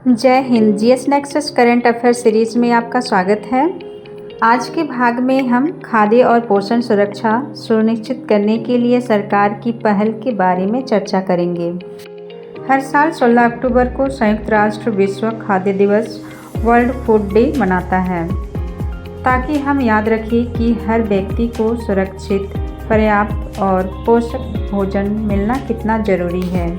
जय Hind. GS nexus current affair series में आपका स्वागत है। आज के भाग में हम खाद्य और पोषण सुरक्षा सुनिश्चित करने के लिए सरकार की पहल के बारे में चर्चा करेंगे। हर साल 16 अक्टूबर को संयुक्त राष्ट्र विश्व खाद्य दिवस वर्ल्ड फूड डे मनाता है, ताकि हम याद रखें कि हर व्यक्ति को सुरक्षित, पर्याप्त और पोषक भोजन मिलना कितना ज़रूरी है।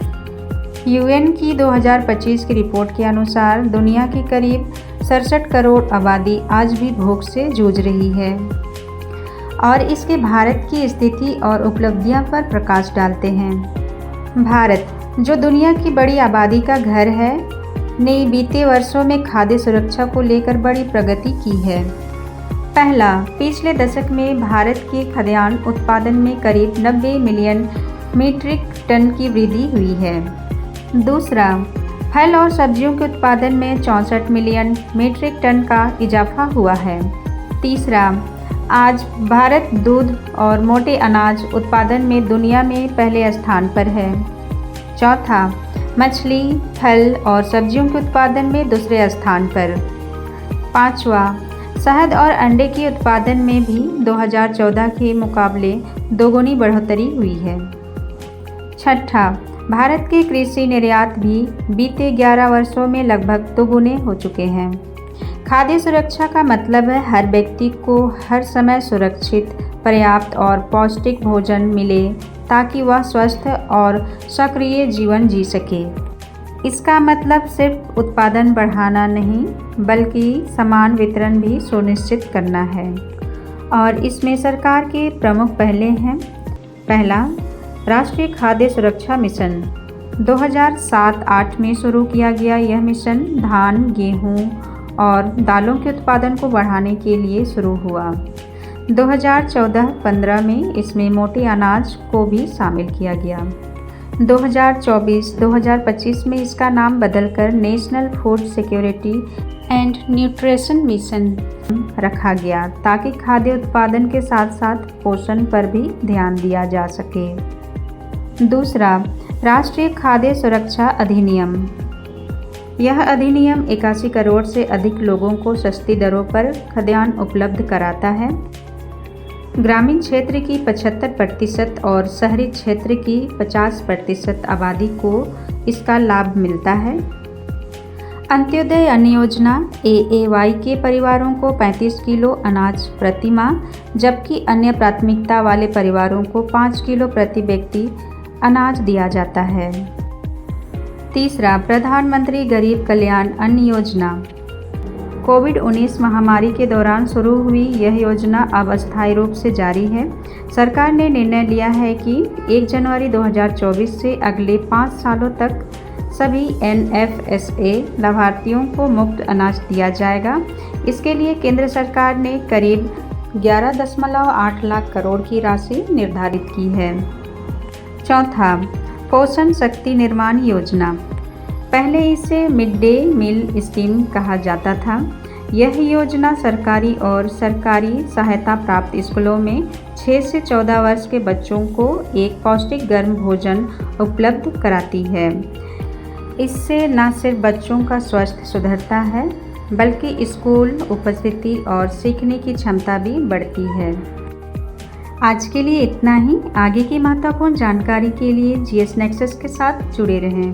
यूएन की 2025 की रिपोर्ट के अनुसार दुनिया की करीब 67 करोड़ आबादी आज भी भूख से जूझ रही है और इसके भारत की स्थिति और उपलब्धियां पर प्रकाश डालते हैं। भारत, जो दुनिया की बड़ी आबादी का घर है, ने बीते वर्षों में खाद्य सुरक्षा को लेकर बड़ी प्रगति की है। पहला, पिछले दशक में भारत के खाद्यान्न उत्पादन में करीब 90 मिलियन मीट्रिक टन की वृद्धि हुई है। दूसरा, फल और सब्जियों के उत्पादन में 64 मिलियन मीट्रिक टन का इजाफा हुआ है। तीसरा, आज भारत दूध और मोटे अनाज उत्पादन में दुनिया में पहले स्थान पर है। चौथा, मछली, फल और सब्जियों के उत्पादन में दूसरे स्थान पर। पाँचवा, शहद और अंडे के उत्पादन में भी 2014 के मुकाबले दोगुनी बढ़ोतरी हुई है। छठा, भारत के कृषि निर्यात भी बीते 11 वर्षों में लगभग दोगुने हो चुके हैं। खाद्य सुरक्षा का मतलब है हर व्यक्ति को हर समय सुरक्षित, पर्याप्त और पौष्टिक भोजन मिले, ताकि वह स्वस्थ और सक्रिय जीवन जी सके। इसका मतलब सिर्फ उत्पादन बढ़ाना नहीं, बल्कि समान वितरण भी सुनिश्चित करना है, और इसमें सरकार के प्रमुख पहले हैं। पहला, राष्ट्रीय खाद्य सुरक्षा मिशन। 2007-08 में शुरू किया गया यह मिशन धान, गेहूं और दालों के उत्पादन को बढ़ाने के लिए शुरू हुआ। 2014-15 में इसमें मोटे अनाज को भी शामिल किया गया। 2024-2025 में इसका नाम बदलकर national food security and nutrition mission रखा गया, ताकि खाद्य उत्पादन के साथ साथ पोषण पर भी ध्यान दिया जा सके। दूसरा, राष्ट्रीय खाद्य सुरक्षा अधिनियम। यह अधिनियम 81 करोड़ से अधिक लोगों को सस्ती दरों पर खाद्यान्न उपलब्ध कराता है। ग्रामीण क्षेत्र की 75% और शहरी क्षेत्र की 50% आबादी को इसका लाभ मिलता है। अंत्योदय अन्न योजना AAY के परिवारों को 35 किलो अनाज प्रति माह, जबकि अन्य प्राथमिकता वाले परिवारों को 5 किलो प्रति व्यक्ति अनाज दिया जाता है। तीसरा, प्रधानमंत्री गरीब कल्याण अन्न योजना। कोविड-19 महामारी के दौरान शुरू हुई यह योजना अब अस्थायी रूप से जारी है। सरकार ने निर्णय लिया है कि 1 जनवरी 2024 से अगले 5 सालों तक सभी NFSA लाभार्थियों को मुफ्त अनाज दिया जाएगा। इसके लिए केंद्र सरकार ने करीब 11.8 लाख करोड़ की राशि निर्धारित की है। चौथा, पोषण शक्ति निर्माण योजना। पहले इसे मिड डे मील स्कीम कहा जाता था। यह योजना सरकारी और सरकारी सहायता प्राप्त स्कूलों में 6 से 14 वर्ष के बच्चों को एक पौष्टिक गर्म भोजन उपलब्ध कराती है। इससे न सिर्फ बच्चों का स्वास्थ्य सुधरता है, बल्कि स्कूल उपस्थिति और सीखने की क्षमता भी बढ़ती है। आज के लिए इतना ही। आगे की महत्वपूर्ण जानकारी के लिए जीएस नेक्सस के साथ जुड़े रहें।